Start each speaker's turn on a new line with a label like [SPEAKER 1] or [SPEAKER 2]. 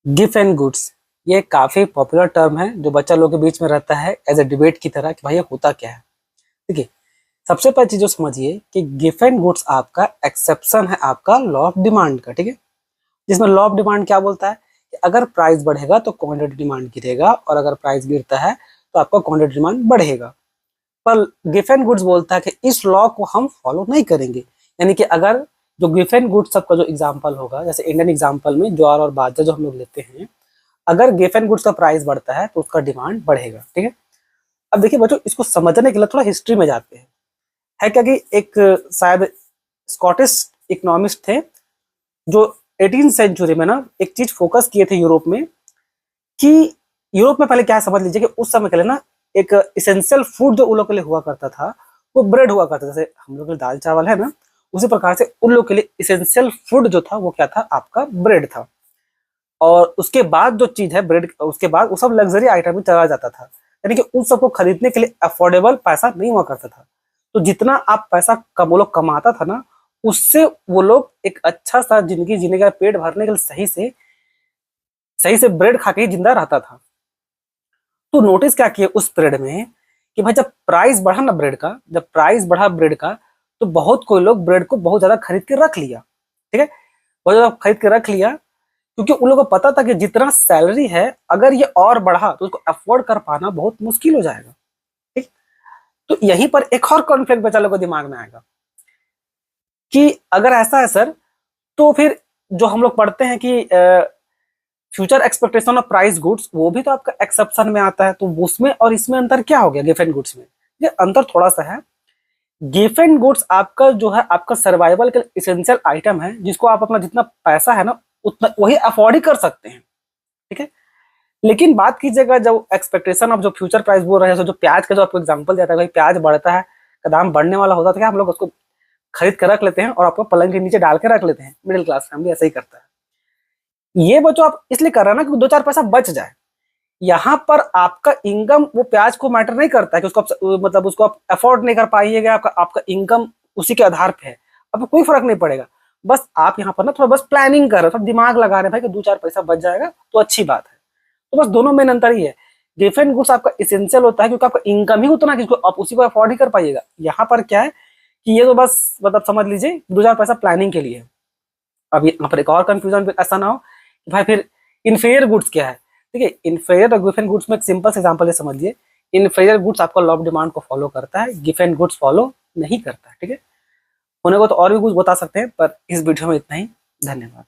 [SPEAKER 1] Gift and goods ये काफी popular term है जो बच्चा लोग के बीच में रहता है एज ए डिबेट की तरह कि भाई ये होता क्या है। ठीक है, सबसे पहली चीज जो समझिए कि गिफ्ट एंड गुड्स आपका एक्सेप्शन है आपका लॉ ऑफ डिमांड का। ठीक है, जिसमें लॉ ऑफ डिमांड क्या बोलता है कि अगर प्राइस बढ़ेगा तो क्वांटिटी डिमांड गिरेगा और अगर प्राइस गिरता है तो आपका क्वांटिटी डिमांड बढ़ेगा। पर गिफ्ट एंड गुड्स बोलता है कि इस लॉ को हम फॉलो नहीं करेंगे। यानी कि अगर जो गिफ्ट एंड गुड्स सबका जो एग्जाम्पल होगा, जैसे इंडियन एग्जाम्पल में ज्वार और बाजरा जो हम लोग लेते हैं, अगर गिफ्ट एंड गुड्स का प्राइस बढ़ता है तो उसका डिमांड बढ़ेगा। ठीक है, अब देखिए बच्चों, इसको समझने के लिए थोड़ा हिस्ट्री में जाते हैं। है क्या कि एक शायद स्कॉटिश इकोनॉमिस्ट थे जो 18th सेंचुरी में ना एक चीज फोकस किए थे यूरोप में, कि यूरोप में पहले क्या समझ लीजिए कि उस समय के लिए ना एक इसेंशियल फूड जो उन लोग के लिए हुआ करता था वो ब्रेड हुआ करता था। जैसे हम लोग के लिए दाल चावल है ना, उसी प्रकार से उन लोग के लिए इसेंशियल फूड जो था वो क्या था, आपका ब्रेड था। और उसके बाद जो चीज है ब्रेड, उसके बाद वो सब लग्जरी आइटम में चला जाता था। यानी कि उन सबको खरीदने के लिए अफोर्डेबल पैसा नहीं हुआ करता था। तो जितना आप पैसा वो लोग कमाता था ना, उससे वो लोग एक अच्छा सा जिंदगी जीने का, पेट भरने के लिए सही से ब्रेड खा के ही जिंदा रहता था। तो नोटिस क्या किए उस पीरियड में कि भाई जब प्राइस बढ़ा ना ब्रेड का, जब प्राइस बढ़ा ब्रेड का, तो बहुत कोई लोग ब्रेड को बहुत ज्यादा खरीद के रख लिया। ठीक है, बहुत ज्यादा खरीद के रख लिया क्योंकि उन लोगों को पता था कि जितना सैलरी है अगर ये और बढ़ा तो उसको अफोर्ड कर पाना बहुत मुश्किल हो जाएगा। ठीक, तो यहीं पर एक और कॉन्फ्लिक्ट बच्चा लोगों को दिमाग में आएगा कि अगर ऐसा है सर, तो फिर जो हम लोग पढ़ते हैं कि future expectation of price goods, वो भी तो आपका एक्सेप्शन में आता है। तो उसमें और इसमें अंतर क्या हो गया गिफ्ट एंड गुड्स में? ये अंतर थोड़ा सा है। गिफ्ट एंड गुड्स आपका जो है आपका सर्वाइवल का इसेंशियल आइटम है, जिसको आप अपना जितना पैसा है ना उतना वही अफोर्ड ही कर सकते हैं। ठीक है, लेकिन बात कीजिएगा जब एक्सपेक्टेशन ऑफ जो फ्यूचर प्राइस बोल रहे हैं, जो प्याज का जो आपको एग्जांपल दिया था, भाई प्याज बढ़ता है का दाम बढ़ने वाला होता था क्या, हम लोग उसको खरीद कर रख लेते हैं और आपको पलंग के नीचे डाल के रख लेते हैं। मिडिल क्लास फैमिली ऐसा ही करता है। ये बच्चों आप इसलिए कर रहे हैं ना कि दो चार पैसा बच जाए। यहाँ पर आपका इनकम वो प्याज को मैटर नहीं करता है कि उसको मतलब उसको आप अफोर्ड नहीं कर पाइएगा, आपका आपका इनकम उसी के आधार पे है, आपको कोई फर्क नहीं पड़ेगा। बस आप यहाँ पर ना थोड़ा बस प्लानिंग कर रहे हो, थोड़ा दिमाग लगा रहे हैं भाई कि दो चार पैसा बच जाएगा तो अच्छी बात है। तो बस दोनों में अंतर ही है। गिफ्ट एंड गुड्स आपका इसेंशियल होता है क्योंकि आपका इनकम ही उतना कि आप उसी को अफोर्ड ही कर पाइएगा। यहाँ पर क्या है कि ये तो बस मतलब समझ लीजिए दो चार पैसा प्लानिंग के लिए है। अब यहाँ पर एक और कंफ्यूजन ऐसा ना हो कि भाई फिर इन्फीरियर गुड्स क्या है। ठीक है, इन्फीरियर और गिफ्ट एंड गुड्स में एक सिंपल सा एग्जांपल है, समझिए। इन्फीरियर गुड्स आपका लॉ ऑफ डिमांड को फॉलो करता है, गिफ्ट एंड गुड्स फॉलो नहीं करता है। ठीक है, होने को तो और भी कुछ बता सकते हैं पर इस वीडियो में इतना ही। धन्यवाद।